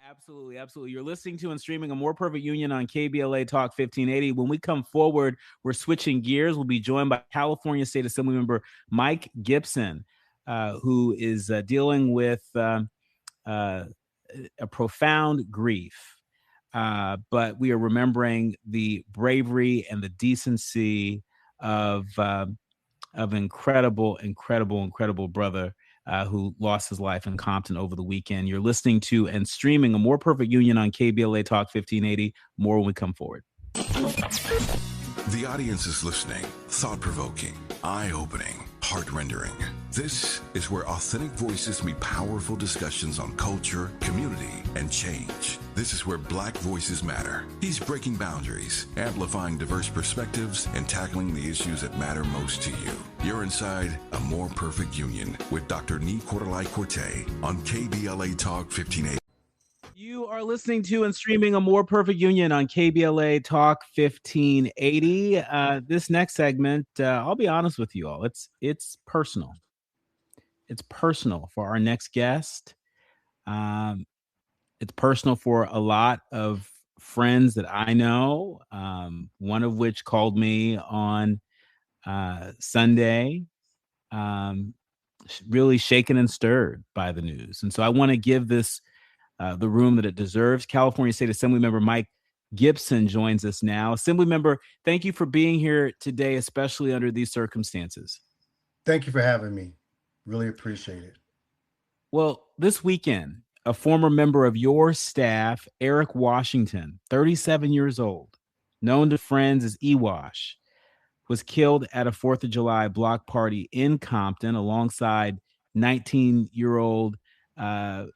Absolutely, absolutely. You're listening to and streaming A More Perfect Union on KBLA Talk 1580. When we come forward, we're switching gears. We'll be joined by California State Assemblymember Mike Gipson, who is dealing with a profound grief. But we are remembering the bravery and the decency of incredible brother who lost his life in Compton over the weekend. You're listening to and streaming A More Perfect Union on KBLA Talk 1580. More when we come forward. The audience is listening. Thought-provoking, eye-opening, heart-rendering. This is where authentic voices meet powerful discussions on culture, community, and change. This is where Black voices matter. He's breaking boundaries, amplifying diverse perspectives, and tackling the issues that matter most to you. You're inside A More Perfect Union with Dr. Nii-Quartelai Quartey on KBLA Talk 1580. You are listening to and streaming A More Perfect Union on KBLA Talk 1580. This next segment, I'll be honest with you all, it's personal. It's personal for our next guest. It's personal for a lot of friends that I know, one of which called me on Sunday, really shaken and stirred by the news. And so I want to give this the room that it deserves. California State Assemblymember Mike Gipson joins us now. Assemblymember, thank you for being here today, especially under these circumstances. Thank you for having me. Really appreciate it. Well, this weekend, a former member of your staff, Eric Washington, 37 years old, known to friends as E-Wash, was killed at a 4th of July block party in Compton alongside 19-year-old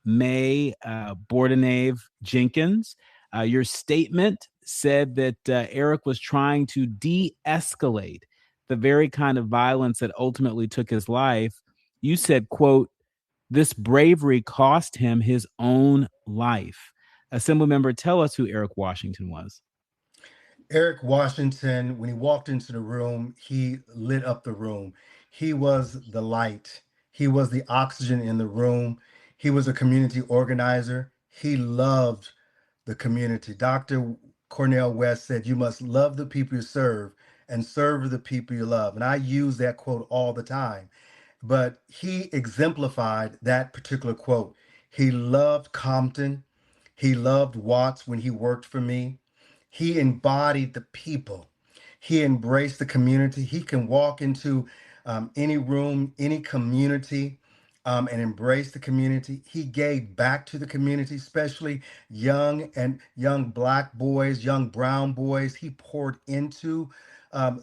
May Bordenave Jenkins. Your statement said that Eric was trying to de-escalate the very kind of violence that ultimately took his life. You said, quote, "This bravery cost him his own life." Assemblymember, tell us who Eric Washington was. Eric Washington, when he walked into the room, he lit up the room. He was the light. He was the oxygen in the room. He was a community organizer. He loved the community. Dr. Cornel West said, "You must love the people you serve and serve the people you love." And I use that quote all the time. But he exemplified that particular quote. He loved Compton. He loved Watts when he worked for me. He embodied the people. He embraced the community. He can walk into any room, any community, and embrace the community. He gave back to the community, especially young Black boys, young brown boys. He poured into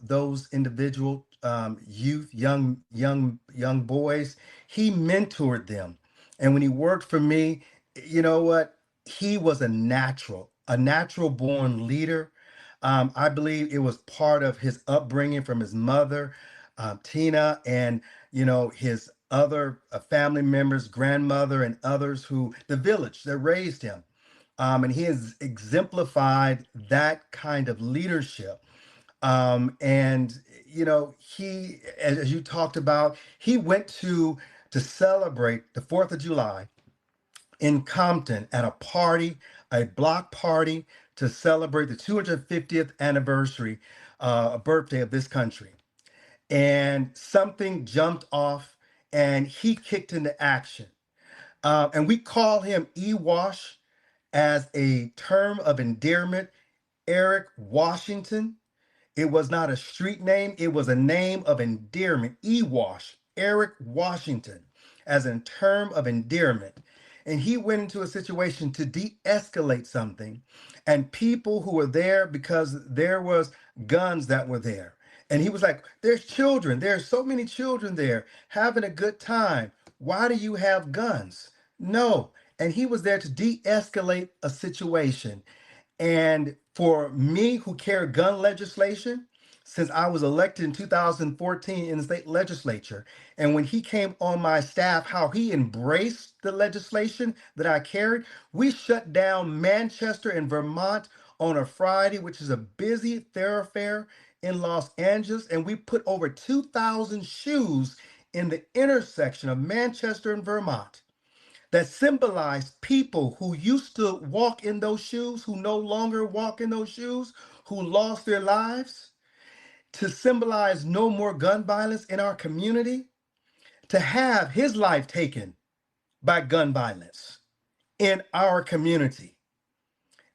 those individual youth, young boys. He mentored them. And when he worked for me, you know what? He was a natural born leader. I believe it was part of his upbringing from his mother, Tina, and his other family members, grandmother, and others who the village that raised him. And he has exemplified that kind of leadership. And he, as you talked about, he went to celebrate the 4th of July in Compton at a block party to celebrate the 250th anniversary birthday of this country. And something jumped off and he kicked into action. And we call him E-Wash as a term of endearment. Eric Washington. It was not a street name. It was a name of endearment. E-Wash, Eric Washington, as a term of endearment. And he went into a situation to de-escalate something. And people who were there, because there was guns that were there. And he was like, "There's children. There's so many children there having a good time. Why do you have guns?" No. And he was there to de-escalate a situation. And for me, who carried gun legislation, since I was elected in 2014 in the state legislature, and when he came on my staff, how he embraced the legislation that I carried, we shut down Manchester and Vermont on a Friday, which is a busy thoroughfare in Los Angeles, and we put over 2,000 shoes in the intersection of Manchester and Vermont that symbolize people who used to walk in those shoes, who no longer walk in those shoes, who lost their lives, to symbolize no more gun violence in our community, to have his life taken by gun violence in our community.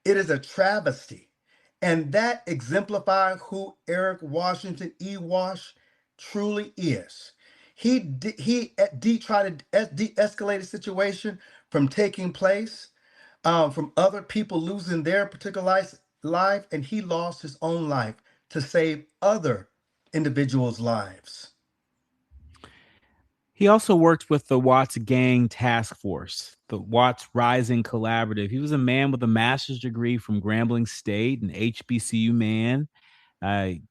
It is a travesty. And that exemplifies who Eric Washington E. Wash truly is. He tried to de-escalate a situation from taking place, from other people losing their particular life, and he lost his own life to save other individuals' lives. He also worked with the Watts Gang Task Force, the Watts Rising Collaborative. He was a man with a master's degree from Grambling State, an HBCU man,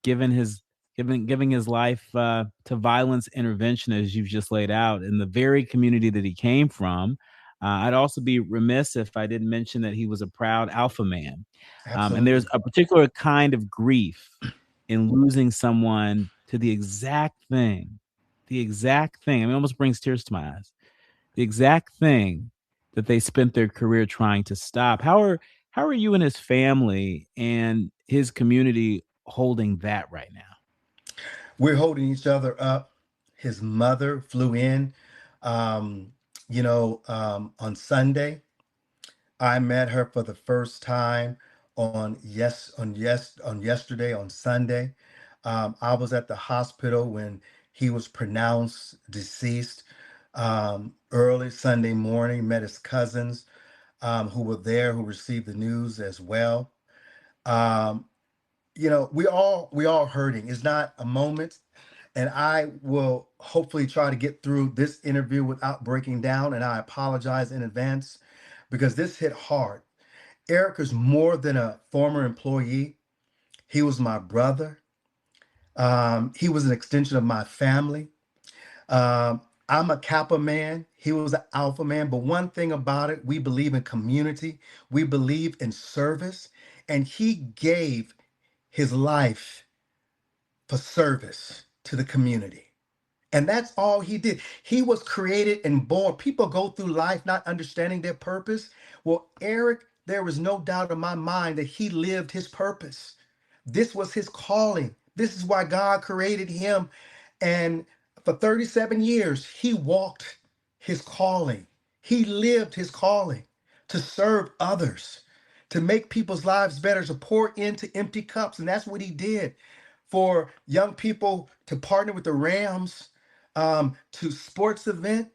given his giving his life to violence intervention, as you've just laid out, in the very community that he came from. I'd also be remiss if I didn't mention that he was a proud alpha man. And there's Absolutely. a particular kind of grief in losing someone to the exact thing. I mean, it almost brings tears to my eyes. The exact thing that they spent their career trying to stop. How are you and his family and his community holding that right now? We're holding each other up. His mother flew in, um, on Sunday. I met her for the first time on yesterday on Sunday. I was at the hospital when he was pronounced deceased early Sunday morning. Met his cousins who were there who received the news as well. Um, we all hurting. It's not a moment, and I will hopefully try to get through this interview without breaking down. And I apologize in advance because this hit hard. Eric is more than a former employee. He was my brother. He was an extension of my family. I'm a Kappa man. He was an Alpha man. But one thing about it, we believe in community. We believe in service. And he gave his life for service to the community. And that's all he did. He was created and born. People go through life not understanding their purpose. Well, Eric, there was no doubt in my mind that he lived his purpose. This was his calling. This is why God created him. And for 37 years, he walked his calling. He lived his calling to serve others, to make people's lives better, to pour into empty cups. And that's what he did for young people to partner with the Rams, to sports event,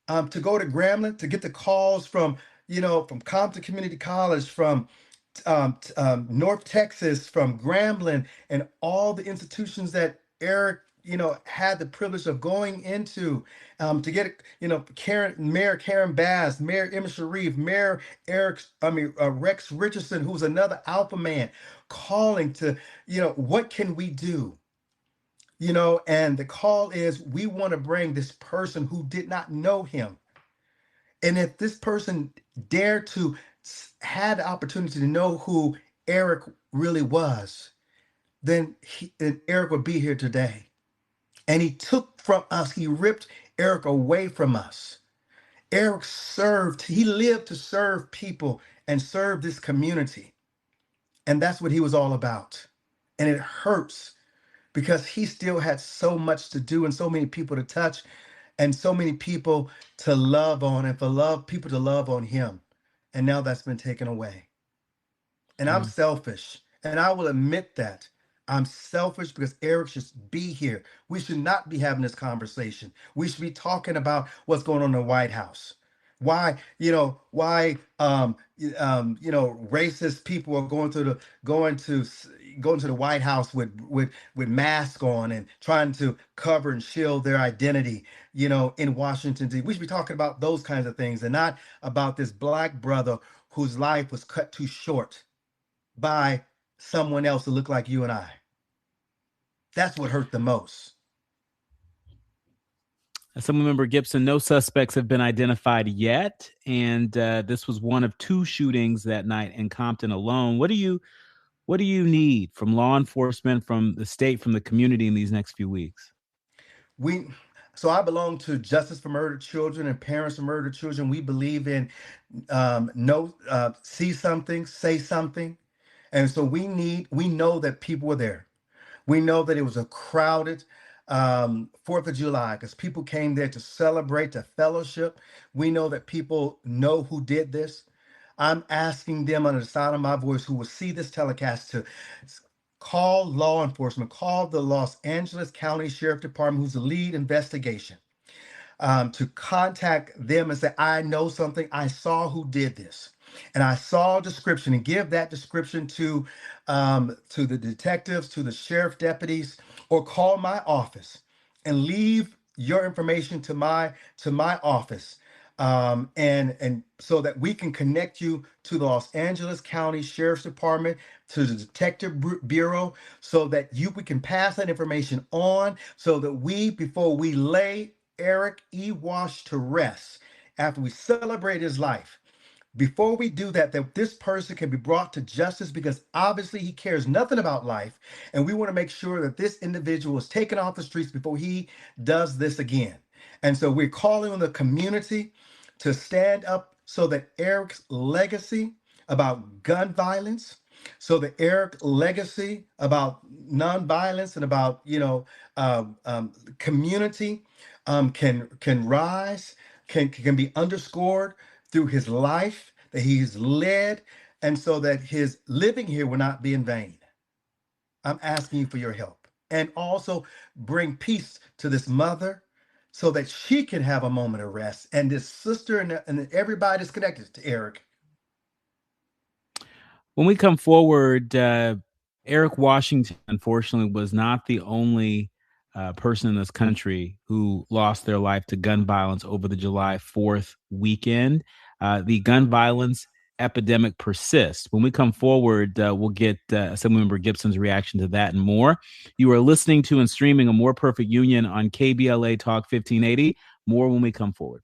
to go to Grambling, to get the calls from Compton Community College, from North Texas, from Grambling, and all the institutions that Eric, had the privilege of going into, to get, Mayor Karen Bass, Mayor Emma Sharif, Mayor Rex Richardson, who's another alpha man, calling to, what can we do? And the call is we want to bring this person who did not know him. And if this person dared to had the opportunity to know who Eric really was, then Eric would be here today. And he took from us, he ripped Eric away from us. Eric served, he lived to serve people and serve this community. And that's what he was all about. And it hurts because he still had so much to do and so many people to touch and so many people to love on and for people to love on him. And now that's been taken away. And I'm Mm. selfish. And I will admit that. I'm selfish because Eric should be here. We should not be having this conversation. We should be talking about what's going on in the White House. Why racist people are going to the White House with masks on and trying to cover and shield their identity, in Washington, D.C. We should be talking about those kinds of things and not about this black brother whose life was cut too short by someone else who looked like you and I. That's what hurt the most. Assemblymember Gipson, no suspects have been identified yet, and this was one of two shootings that night in Compton alone. What do you need from law enforcement, from the state, from the community in these next few weeks? We So I belong to Justice for Murdered Children and Parents of Murdered Children. We believe in see something, say something. And so we know that people were there. We know that it was a crowded 4th of July because people came there to celebrate, to fellowship. We know that people know who did this. I'm asking them under the sound of my voice who will see this telecast to call law enforcement, call the Los Angeles County Sheriff Department, who's the lead investigation, to contact them and say, I know something. I saw who did this. And I saw a description, and give that description to the detectives, to the sheriff deputies, or call my office and leave your information to my office. And so that we can connect you to the Los Angeles County Sheriff's Department, to the Detective Bureau, so that we can pass that information on, so that before we lay Eric E. Wash to rest, after we celebrate his life, before we do that this person can be brought to justice, because obviously he cares nothing about life. And we want to make sure that this individual is taken off the streets before he does this again. And so we're calling on the community to stand up so that Eric's legacy about gun violence, so that Eric's legacy about nonviolence and about, community can rise, can be underscored through his life that he's led, and so that his living here will not be in vain. I'm asking you for your help, and also bring peace to this mother so that she can have a moment of rest, and this sister and everybody that's connected to Eric. When we come forward, Eric Washington, unfortunately, was not the only person in this country who lost their life to gun violence over the July 4th weekend. The gun violence epidemic persists. When we come forward, we'll get Assemblymember Gipson's reaction to that and more. You are listening to and streaming A More Perfect Union on KBLA Talk 1580. More when we come forward.